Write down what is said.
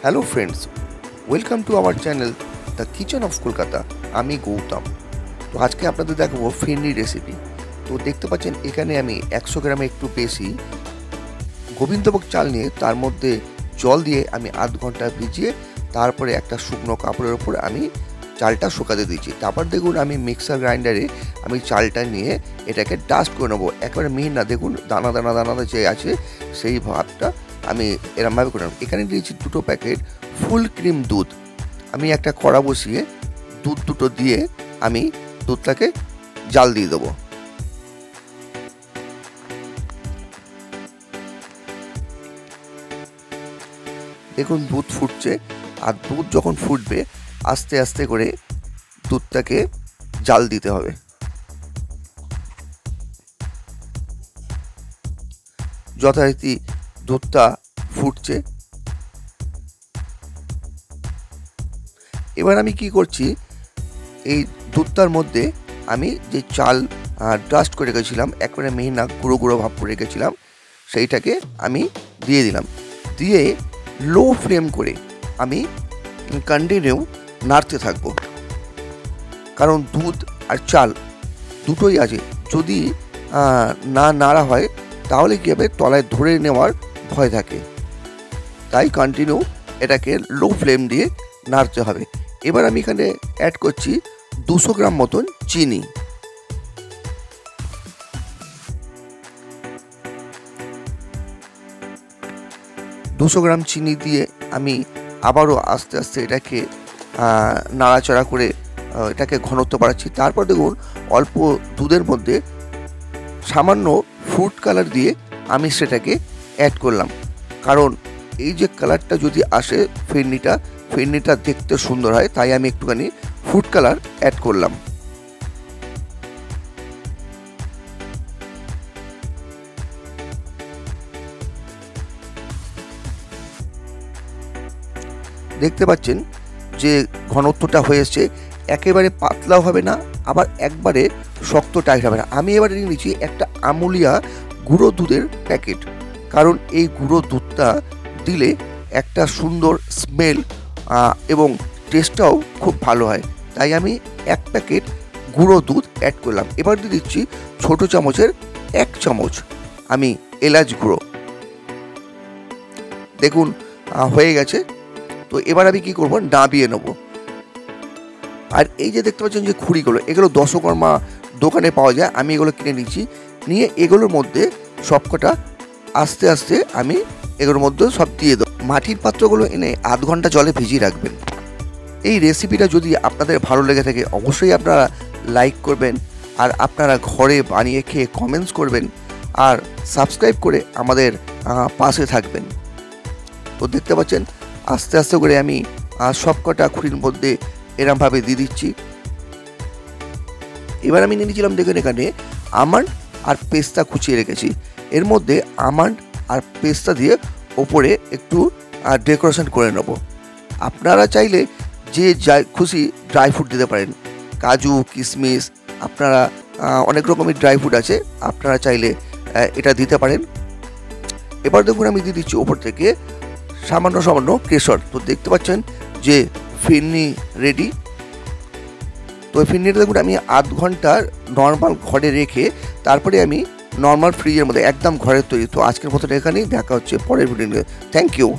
Hello friends, welcome to our channel the kitchen of Kolkata. আমি গৌতম। তো আজকে আপনাদের দেখাবো ফিরনি রেসিপি। তো দেখতে পাচ্ছেন এখানে আমি 100 গ্রামে একটু বেশি গোবিন্দভোগ চাল নিয়ে তার মধ্যে জল দিয়ে আমি আধ ঘন্টা ভিজিয়ে তারপরে একটা শুকনো কাপড়ের ওপর আমি চালটা শুকাতে দিয়েছি। তারপর দেখুন আমি মিক্সার গ্রাইন্ডারে আমি চালটা নিয়ে এটাকে ডাস্ট করে নেবো। একেবারে মিহিন না, দেখুন দানা দানা দানা যে আছে সেই ভাবটা আমি এরমভাবে করে নেব। এখানে দিয়েছি 2 প্যাকেট ফুল ক্রিম দুধ। আমি একটা কড়া বসিয়ে দুধ দুটো দিয়ে আমি দুধটাকে জাল দিয়ে দেবো। দেখুন দুধ ফুটছে, আর দুধ যখন ফুটবে আস্তে আস্তে করে দুধটাকে জাল দিতে হবে। যথারীতি দুধটা ফুটছে। এবার আমি কি করছি, এই দুধটার মধ্যে আমি যে চাল ডাস্ট করে রেখেছিলাম, একবারে মিহি না গুঁড়ো গুঁড়ো ভাব করে রেখেছিলাম, সেইটাকে আমি দিয়ে দিলাম। দিয়ে লো ফ্লেম করে আমি কন্টিনিউ নাড়তে থাকবো, কারণ দুধ আর চাল দুটোই আছে। যদি না নাড়া হয় তাহলে কী হবে, তলায় ধরে নেওয়ার ভয় থাকে। তাই কন্টিনিউ এটাকে লো ফ্লেম দিয়ে নাড়তে হবে। এবার আমি এখানে অ্যাড করছি 200 গ্রাম মতন চিনি। দুশো গ্রাম চিনি দিয়ে আমি আবারও আস্তে আস্তে এটাকে নাড়াচাড়া করে এটাকে ঘনত্ব বাড়াচ্ছি। তারপর দেখুন অল্প দুধের মধ্যে সামান্য ফুড কালার দিয়ে আমি সেটাকে অ্যাড করলাম, কারণ এই যে কালারটা যদি আসে ফিরনিটা দেখতে সুন্দর হয়, তাই আমি একটুখানি ফুড কালার অ্যাড করলাম। দেখতে পাচ্ছেন যে ঘনত্বটা হয়েছে, একেবারে পাতলাও হবে না, আবার একবারে শক্ত টাইট হবে না। আমি এবারে নিয়ে নিচ্ছি একটা আমুলিয়া গুঁড়ো দুধের প্যাকেট, কারণ এই গুঁড়ো দুধটা দিলে একটা সুন্দর স্মেল এবং টেস্টটাও খুব ভালো হয়। তাই আমি 1 প্যাকেট গুঁড়ো দুধ অ্যাড করলাম। এবার দিয়ে দিচ্ছি ছোটো চামচের 1 চামচ আমি এলাচ গুঁড়ো। দেখুন হয়ে গেছে। তো এবার আমি কী করবো, নাবিয়ে নেবো। আর এই যে দেখতে পাচ্ছেন যে খুঁড়িগুলো, এগুলো দশকর্মা দোকানে পাওয়া যায়, আমি এগুলো কিনে নিচ্ছি। নিয়ে এগুলোর মধ্যে সবকটা আস্তে আস্তে আমি এগুলোর মধ্যে সব দিয়ে দেবো। মাটির পাত্রগুলো এনে আধ ঘন্টা জলে ভিজিয়ে রাখবেন। এই রেসিপিটা যদি আপনাদের ভালো লেগে থাকে অবশ্যই আপনারা লাইক করবেন, আর আপনারা ঘরে বানিয়ে খেয়ে কমেন্টস করবেন, আর সাবস্ক্রাইব করে আমাদের পাশে থাকবেন। তো দেখতে পাচ্ছেন আস্তে আস্তে করে আমি সবকটা খুঁড়ির মধ্যে এরমভাবে দিয়ে দিচ্ছি। এবার আমি নিয়ে নিয়েছিলাম, দেখুন এখানে আমন্ড আর পেস্তা কুচিয়ে রেখেছি। এর মধ্যে আমন্ড আর পেস্তা দিয়ে ওপরে একটু ডেকোরেশন করে নেব। আপনারা চাইলে যে যা খুশি ড্রাই ফ্রুট দিতে পারেন, কাজু কিশমিশ, আপনারা অনেক রকমের ড্রাই ফ্রুট আছে, আপনারা চাইলে এটা দিতে পারেন। এবার দেখুন আমি দিয়ে দিচ্ছি ওপর থেকে সামান্য সামান্য কেশর। তো দেখতে পাচ্ছেন যে ফিরনি রেডি। তো ফিরনিটা দেখুন আমি আধ ঘন্টা নর্মাল ঘরে রেখে তারপরে আমি নর্মাল ফ্রিজের মধ্যে একদম ঘরের তৈরি। তো আজকের মতো এখানেই, দেখা হচ্ছে পরের ভিডিওতে। Thank you.